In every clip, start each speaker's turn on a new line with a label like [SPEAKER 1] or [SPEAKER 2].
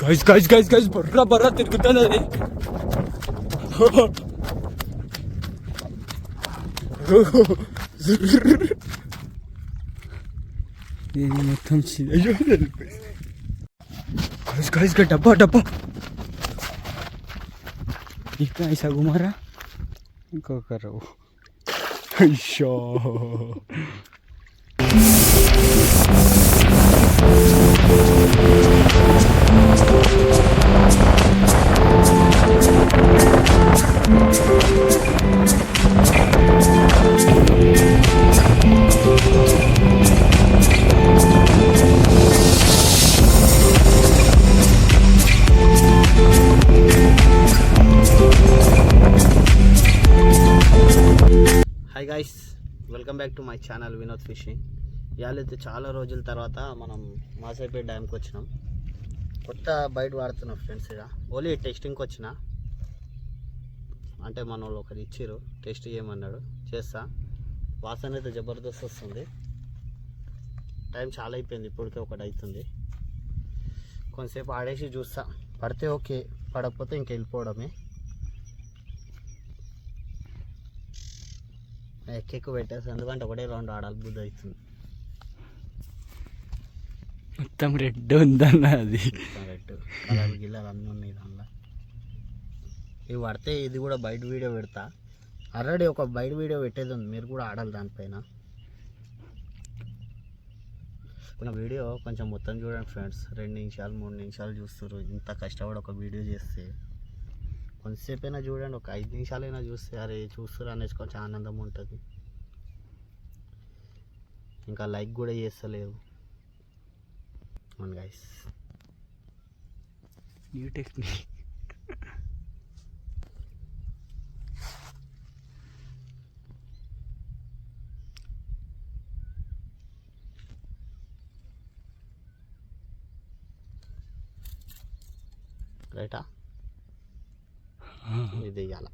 [SPEAKER 1] Guys guys guys guys బర్రా బర్రా తిరుగుతుంది అది. ఇది మొత్తం అయ్యో గైస్ గైస్ గా డబ్బా డబ్బా ఇంకా ఐసా గుమారా ఇంకొకరు అయ్యో
[SPEAKER 2] hi guys, welcome back to my channel Vinod fishing. ఇవాళైతే చాలా రోజుల తర్వాత మనం మాసాయిపేట డ్యామ్కి వచ్చినాం. కొత్త బయట వాడుతున్నాం ఫ్రెండ్స్. ఇక ఓన్లీ టెస్టింగ్కి వచ్చిన, అంటే మన వాళ్ళు ఒకరు ఇచ్చారు టెస్ట్ చేయమన్నాడు, చేస్తా. వాసన అయితే జబర్దస్త్ వస్తుంది. టైం చాలా అయిపోయింది, ఇప్పటికే ఒకటి అవుతుంది. కొంతసేపు ఆడేసి చూస్తా, పడితే ఓకే, పడకపోతే ఇంక వెళ్ళిపోవడమే. ఎక్కువ పెట్టేసి ఎందుకంటే ఒకటే రౌండ్ ఆడాలి బుద్ధి అవుతుంది.
[SPEAKER 1] మొత్తం రెడ్ ఉందన్న, అది
[SPEAKER 2] రెడ్ కలర్ గిల్లర్ అన్నీ ఉన్నాయి దానిలో. ఇవి పడితే ఇది కూడా బయట వీడియో పెడతా. ఆల్రెడీ ఒక బయట వీడియో పెట్టేది ఉంది, మీరు కూడా ఆడాలి దానిపైన. మన వీడియో కొంచెం మొత్తం చూడండి ఫ్రెండ్స్. 2 నిమిషాలు 3 నిమిషాలు చూస్తారు. ఇంత కష్టపడి ఒక వీడియో చేస్తే కొంతసేపు అయినా చూడండి, ఒక 5 నిమిషాలైనా చూస్తే అరే చూస్తారు అనేసి కొంచెం ఆనందం ఉంటుంది. ఇంకా లైక్ కూడా చేస్తలేవు. అవును గైస్,
[SPEAKER 1] న్యూ టెక్నిక్.
[SPEAKER 2] రైటా, ఇది వేయాల.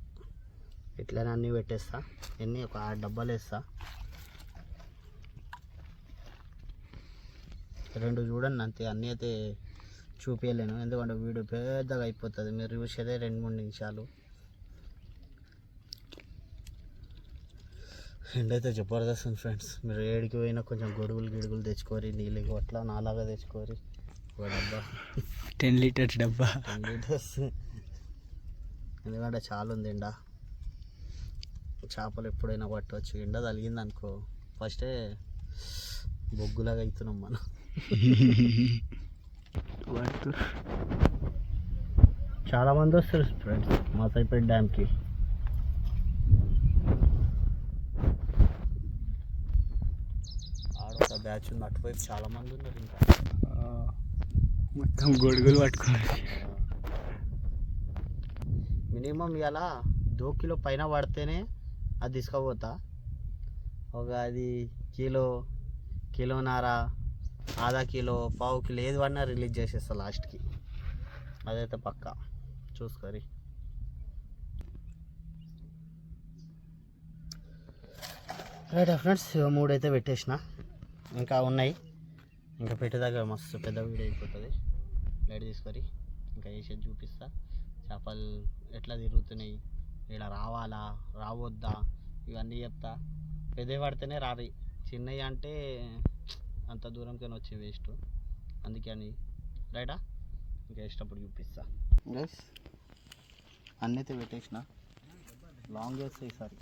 [SPEAKER 2] ఇట్లనే అన్నీ పెట్టేస్తా. ఎన్ని ఒక 6 డబ్బాలు వేస్తా. 2 చూడండి అంతే, అన్నీ అయితే చూపించలేను ఎందుకంటే వీడియో పెద్దగా అయిపోతుంది. మీరు చూసేదే 2-3 నిమిషాలు. ఎండైతే జబర్దస్త్ ఉంది ఫ్రెండ్స్. మీరు ఏడికి పోయినా కొంచెం గిడుగులు తెచ్చుకోరి, నీళ్ళు అట్లా నాలాగా తెచ్చుకోరి. ఒక డబ్బా
[SPEAKER 1] 10 లీటర్స్ డబ్బా,
[SPEAKER 2] 10 లీటర్స్. ఎందుకంటే చాలా ఉంది ఎండ. చేపలు ఎప్పుడైనా పట్టవచ్చు. ఎండ తగిలింది అనుకో ఫస్టే బొగ్గులాగా అవుతున్నాం మనం. చాలామంది వస్తారు ఫ్రెండ్స్ మాసాయిపేట డ్యామ్కి. ఆడొక బ్యాచ్ ఉంది, అటువైపు చాలామంది ఉన్నారు. ఇంకా
[SPEAKER 1] మొత్తం గొడుగులు పట్టుకున్నారు.
[SPEAKER 2] మినిమం ఇలా 2 కిలో పైన పడితేనే అది తీసుకుపోతా. ఒక అది కిలోన్నర, ½ కిలో, ½ కిలో ఏది పడినా రిలీజ్ చేసేస్తా లాస్ట్కి. అదైతే పక్కా చూసుకోరి. రైట్ ఫ్రెండ్స్, 3 అయితే పెట్టేసిన, ఇంకా ఉన్నాయి. ఇంకా పెట్టేదాకా మస్తు పెద్ద వీడియో అయిపోతుంది. లైట్ తీసుకొని ఇంకా వేసేది చూపిస్తా. చేపలు ఎట్లా తిరుగుతున్నాయి, ఇక్కడ రావాలా రావద్దా ఇవన్నీ చెప్తా. పెద్దవి పడితేనే రారి, చిన్నవి అంటే అంత దూరంకైనా వచ్చే వేస్ట్. అందుకే అని రైటా ఇంకా వేసేటప్పుడు చూపిస్తా. గైస్ అన్నీ అయితే పెట్టేసిన, లాంగ్ వేస్తే ఈసారి.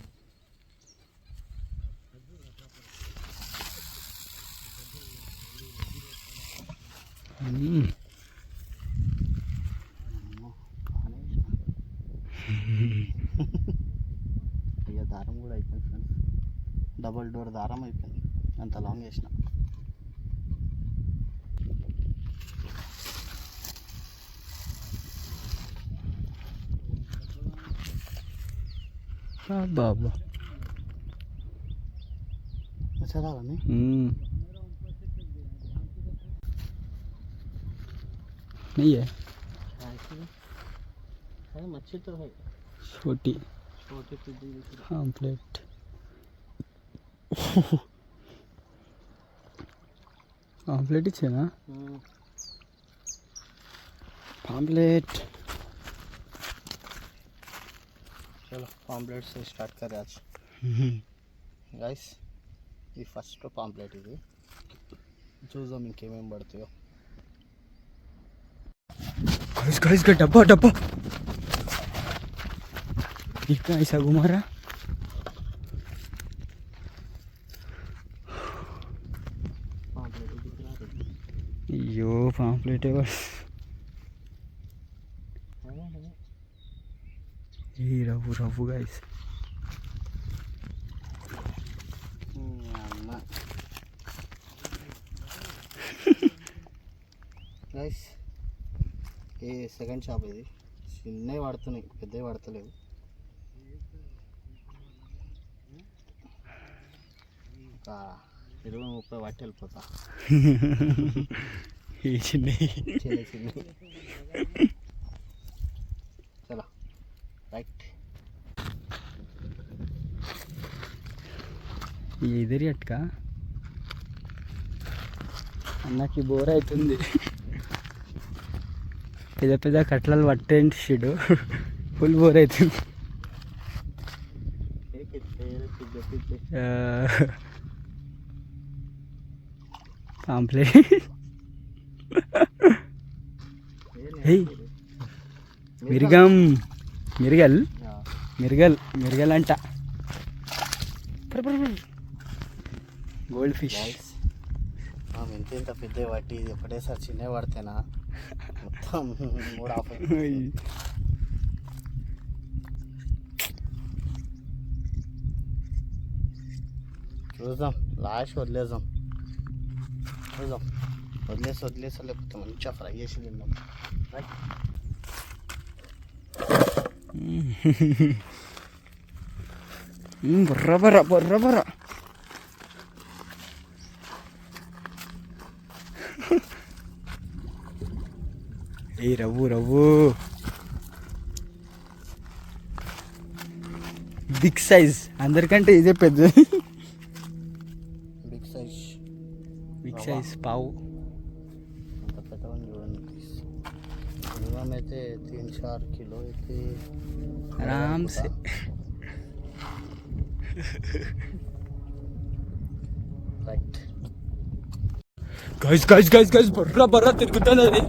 [SPEAKER 2] ఇక దారం కూడా అయిపోయింది ఫ్రెండ్స్, డబల్ డోర్ దారం అయిపోయింది, అంత లాంగ్ వేసిన.
[SPEAKER 1] బాబా
[SPEAKER 2] చదవాలని
[SPEAKER 1] नहीं है,
[SPEAKER 2] मच्छी तो है
[SPEAKER 1] छोटी
[SPEAKER 2] छोटी
[SPEAKER 1] हाँ प्लेट. ఆమ్లెట్ ఇచ్చేనా? పాంప్లెట్.
[SPEAKER 2] చలో పాంప్లెట్స్ స్టార్ట్ కరే आज గైస్. ఈ ఫస్ట్ పాంప్లెట్ ఇది, చూద్దాం ఇంకేమేమి పడతాయో.
[SPEAKER 1] गाइस का डब्बा डब्बा इसका ऐसा घुमा रहा. यो पाम्पलेट है बस. ये रफू रफू गाइस.
[SPEAKER 2] గైస్ ఏ సెకండ్ షాప్ ఇది. చిన్నవి పడుతున్నాయి, పెద్దవి పడతలేవు. ఒక 20-30 పట్టి వెళ్ళిపోతా.
[SPEAKER 1] చిన్న
[SPEAKER 2] చిన్న చలో రైట్.
[SPEAKER 1] ఎదురు అట్టుక అన్నకి బోర్ అవుతుంది. పెద్ద పెద్ద కట్లలు పట్టేంటి షీడు, ఫుల్ బోర్ అవుతుంది. పాంప్లెట్ మిరిగం మిరగల్ మిరగల్ మిరగల్ అంట. Gold fish.
[SPEAKER 2] ఇంత పెద్ద పట్టి ఇది ఒకటేసారి చిన్నవి పడితేనా మొత్తం 3 ఆఫ్. చూద్దాం లాస్ట్ వదిలేద్దాం వదిలేసి లేకపోతే మంచిగా ఫ్రై చేసి తిందాం. రైట్.
[SPEAKER 1] బర్ర బర్ర బర్ర బర్ర. ఏ రవ్వు రవ్వు బిగ్ సైజ్. అందరికంటే ఇదే పెద్దది. బిగ్ సైజ్ పావు.
[SPEAKER 2] అంత పెద్దవని చూడండి. మినిమం అయితే 3-4 కిలో అయితే
[SPEAKER 1] ఆరామ్సే.
[SPEAKER 2] Right.
[SPEAKER 1] Guys guys guys guys బర్రా బర్రా తిరుగుతుంది అది.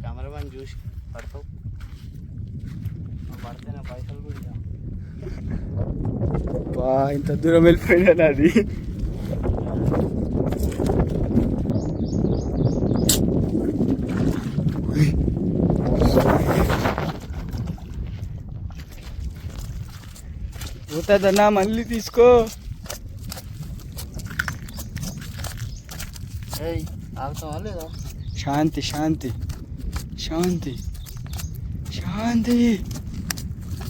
[SPEAKER 2] కెమెరామెన్ చూసి పడతావు, పడితేనే పైసలు కూడా.
[SPEAKER 1] బా ఇంత దూరం వెళ్ళిపోయినా అది. పోతుందన్నా మళ్ళీ తీసుకో.
[SPEAKER 2] ఆగుతావా లేదా?
[SPEAKER 1] శాంతి శాంతి శాంతి శాంతి.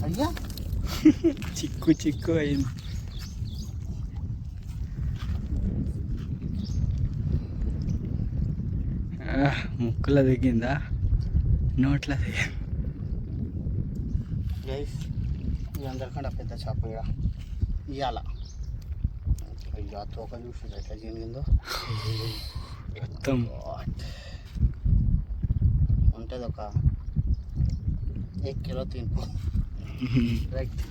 [SPEAKER 2] అయ్యా
[SPEAKER 1] చిక్కు చిక్కు అయింది. ముక్కులో దిగిందా, నోట్లో దిగింది.
[SPEAKER 2] గైస్ ఇది అందరికంటే పెద్ద చేప ఇవాళ. అయ్యా తోక చూసి ఎట్లా జరిగిందో
[SPEAKER 1] మొత్తం
[SPEAKER 2] ఉంటుంది. ఒక 1 కిలో తింపు. రైట్.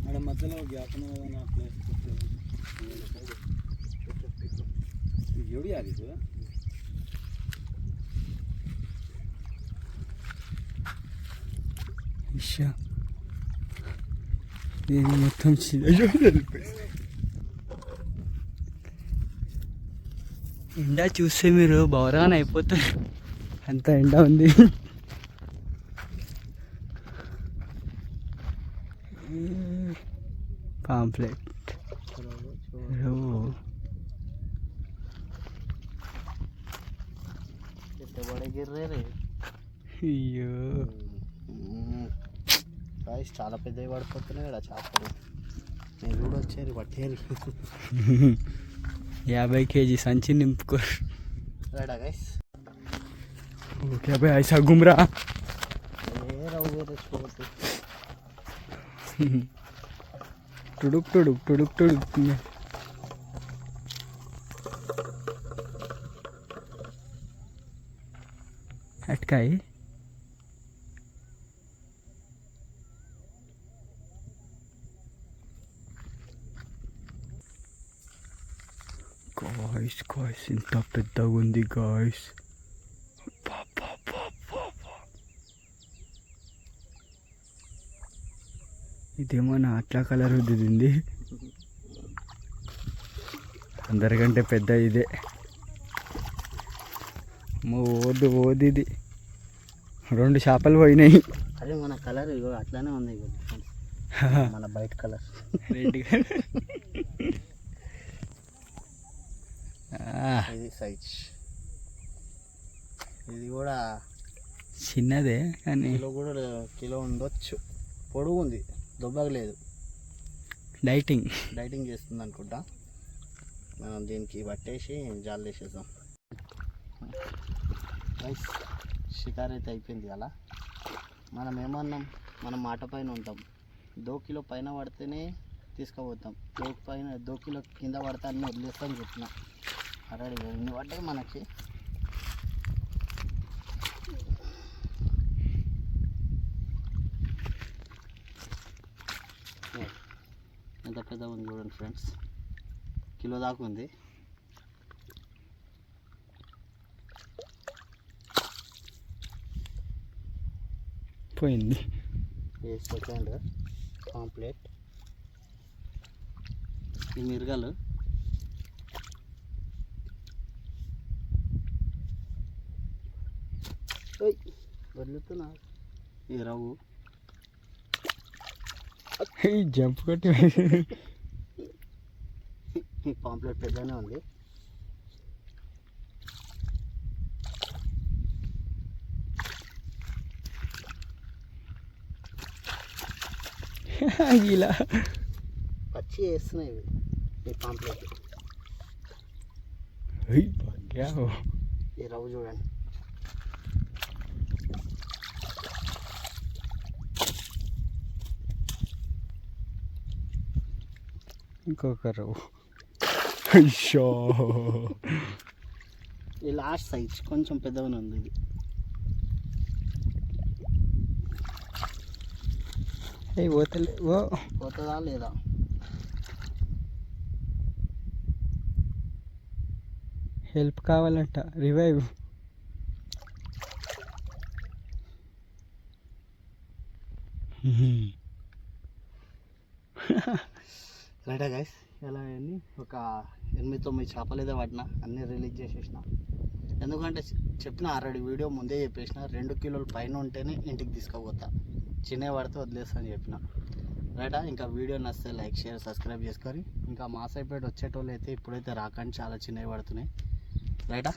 [SPEAKER 1] మేడం మధ్యలో గ్యాప్ నా ప్లేస్ ఎవడు యాది ఇషా. నేను మొత్తం ఎండ చూస్తే మీరు బౌరాన్ అయిపోతారు, అంత ఎండ ఉంది. పాంప్లెట్ అయ్యో
[SPEAKER 2] గాయస్ చాలా పెద్దవి పడిపోతున్నాయి ఇక్కడ చేపలు. నేను కూడా వచ్చేది పట్టేది.
[SPEAKER 1] 50 kg సంచి నింపుకో.
[SPEAKER 2] రైడా గైస్.
[SPEAKER 1] ఓకే బాయ్, ఐసా घूम रहा టుడుక్ టుడుక్ టుడుక్ టుడుక్. అట్కాయి గాయ్స్ గాయ్స్ ఇంత పెద్దగా ఉంది గాయ్స్. ఇదేమో నా అట్లా కలర్ దిద్దింది. అందరికంటే పెద్ద ఇదే. ఓదు ఓది ఇది 2 చేపలు పోయినాయి.
[SPEAKER 2] అదే మన కలర్ ఇగో అట్లానే ఉంది ఇగో మన బయట కలర్
[SPEAKER 1] రెడ్.
[SPEAKER 2] ఇది సైజ్. ఇది కూడా
[SPEAKER 1] చిన్నదే కానీ
[SPEAKER 2] కిలో ఉండొచ్చు. పొడుగు ఉంది, దొబ్బగలేదు. డైటింగ్ చేస్తుంది అనుకుంటా. మనం దీనికి పట్టేసి జాలు వేసేద్దాం. షికార్ అయితే అయిపోయింది. అలా మనం ఏమన్నాం, మనం మాట పైన ఉంటాం. 2 కిలో పైన పడితేనే తీసుకుపోతాం. 2 కిలో కింద పడితే అన్నీ వదిలేస్తాం చెప్పిన. అరే ఇన్ని పడ్డాయి మనకి. ఎంత పెద్ద ఉంది చూడండి ఫ్రెండ్స్, కిలో దాకా ఉంది.
[SPEAKER 1] పోయింది.
[SPEAKER 2] Second complete. ఈ మిరగాలు వదులుతున్నా. ఈ రవ్వు
[SPEAKER 1] జంప్ కొట్టి
[SPEAKER 2] పాంప్లెట్ పెద్దగానే ఉంది.
[SPEAKER 1] ఇలా
[SPEAKER 2] పచ్చి వేస్తున్నాయి ఇవి ఈ పాంప్లెట్. ఈ రవ్వు చూడండి.
[SPEAKER 1] ఇంకొక రవ్వు.
[SPEAKER 2] ఈ లాస్ట్ సైజ్ కొంచెం పెద్దగానే ఉంది. ఇది పోతుందా లేదా?
[SPEAKER 1] హెల్ప్ కావాలంట, రివైవ్.
[SPEAKER 2] రైటా గైస్, ఎలా అన్నీ ఒక 8-9 చేపలు ఏదో పడినా, అన్నీ రిలీజ్ చేసేసిన. ఎందుకంటే చెప్పిన ఆల్రెడీ వీడియో ముందే చెప్పేసిన, 2 కిలోల పైన ఉంటేనే ఇంటికి తీసుకుపోతా, చిన్నవి పడితే వదిలేస్తా అని చెప్పిన. రైటా, ఇంకా వీడియో నచ్చితే లైక్, షేర్, సబ్స్క్రైబ్ చేసుకొని, ఇంకా మా సైడ్ వచ్చేటోళ్ళు అయితే ఇప్పుడైతే రాకండి, చాలా చిన్నవి పడుతున్నాయి. రైటా.